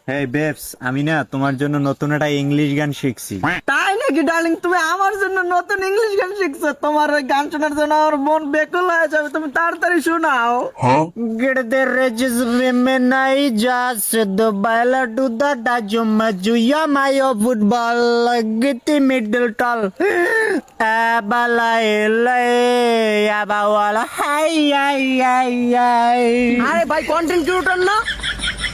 হেই babes, আমি না তোমার জন্য নতুন একটা ইংলিশ গান শিখছি। তাই নাকি ডার্লিং, তুমি আমার জন্য নতুন ইংলিশ গান শিখছো? তোমার ওই গান শোনার জন্য আমার মন বেকুল হয়ে যাবে, তুমি তাড়াতাড়ি শোনাও। Get the rages women I just the baila to the dajuma juya mayo football get the middle tall abala ele abawala hi hi hi hi আরে ভাই, কন্টেন্ট ক্রিয়েটর না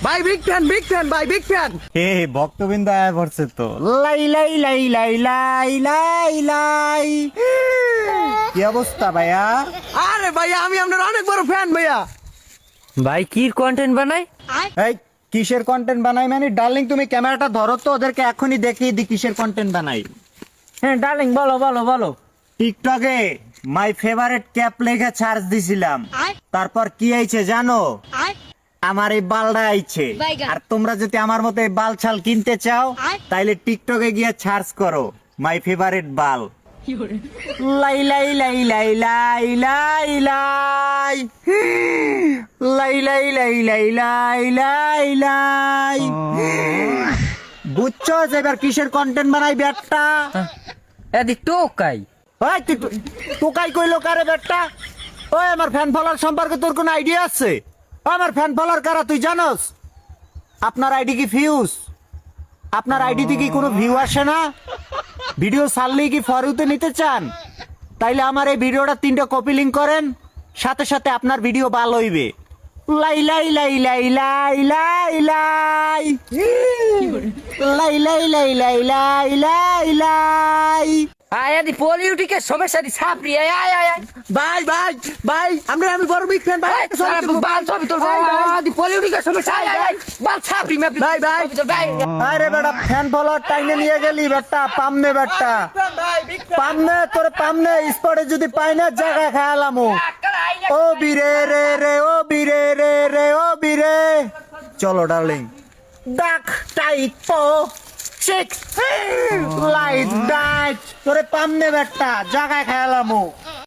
ভাই? বিগ ফ্যান, বিগ ফ্যান ভাই, big fan. হে ভক্তবৃন্দ আয়া পড়ছে তো। লাই লাই লাই লাই লাই লাই লাই কি অবস্থা ভাইয়া? আরে ভাইয়া, আমি আপনার অনেক বড় ফ্যান ভাইয়া। ভাই কি কন্টেন্ট বানাই? এই কিসের কন্টেন্ট বানাই মানে? ডার্লিং তুমি ক্যামেরাটা ধরো তো, ওদেরকে এখনই দেখিয়ে দি কিসের কন্টেন্ট বানাই। হ্যাঁ ডার্লিং, বলো বলো বলো। টিকটকে মাই ফেভারিট ক্যাপ লেখে সার্চ দিছিলাম, তারপর কি আইছে জানো? আমার এই বালটা আইছে। আর তোমরা যদি আমার মতো এই বাল ছাল কিনতে চাও তাইলে টিকটকে গিয়ে সার্চ করো মাই ফেভারিট বাল। লাই লাই লাই লাই লাই লাই লাই লাই লাই লাই লাই লাই লাই লাই বুঝছো এবার কিসের কন্টেন্ট বানাই ব্যাটটা? এদি টোকাই। ওই তোকাই কইলো কারে ব্যাটটা? ওই আমার ফ্যান ফলোয়ার সম্পর্কে তোর কোন আইডিয়া আছে? আমার ফ্যান ফলোয়ার কারা তুই জানোস? আপনার আইডি কি ফিউজ? আপনার আইডিতে কি কোনো ভিউ আসে না? ভিডিও ছাড়লেই কি ফরিউতে নিতে চান? তাইলে আমার এই ভিডিওটা 3টা কপি লিংক করেন, সাথে সাথে আপনার ভিডিও ভালো হইবে। লাই লাই লাই লাই লাই লাই লাই লাই লাই লাই লাই লাই লাই লাই আয় এদি পলিউটিকে সমস্যা দি ছাপরি আয় আয় আয় আয়। ভাই ভাই ভাই, আমি বড় বিগ ফ্যান ভাই। বাল ছবি তোর আদি পলিউটিকে সমস্যা আয় আয় আয়। বাল ছাপরি মে ভাই, ভাই। ভাই আরে বেটা ফ্যান ফলোয়ার টাইনে নিয়ে গেলি বেটা, পামনে বেটা পামনে, তোর পামনে স্পটে যদি পাই না জায়গা খেয়ালামু। ও বীরে রে রে ও বীরে রে রে ও বীরে। চলো ডার্লিং, ডাক টাইট পো শেক লাইট ডাইট, তোরে পামনে বেটা জায়গা খেয়ালামু।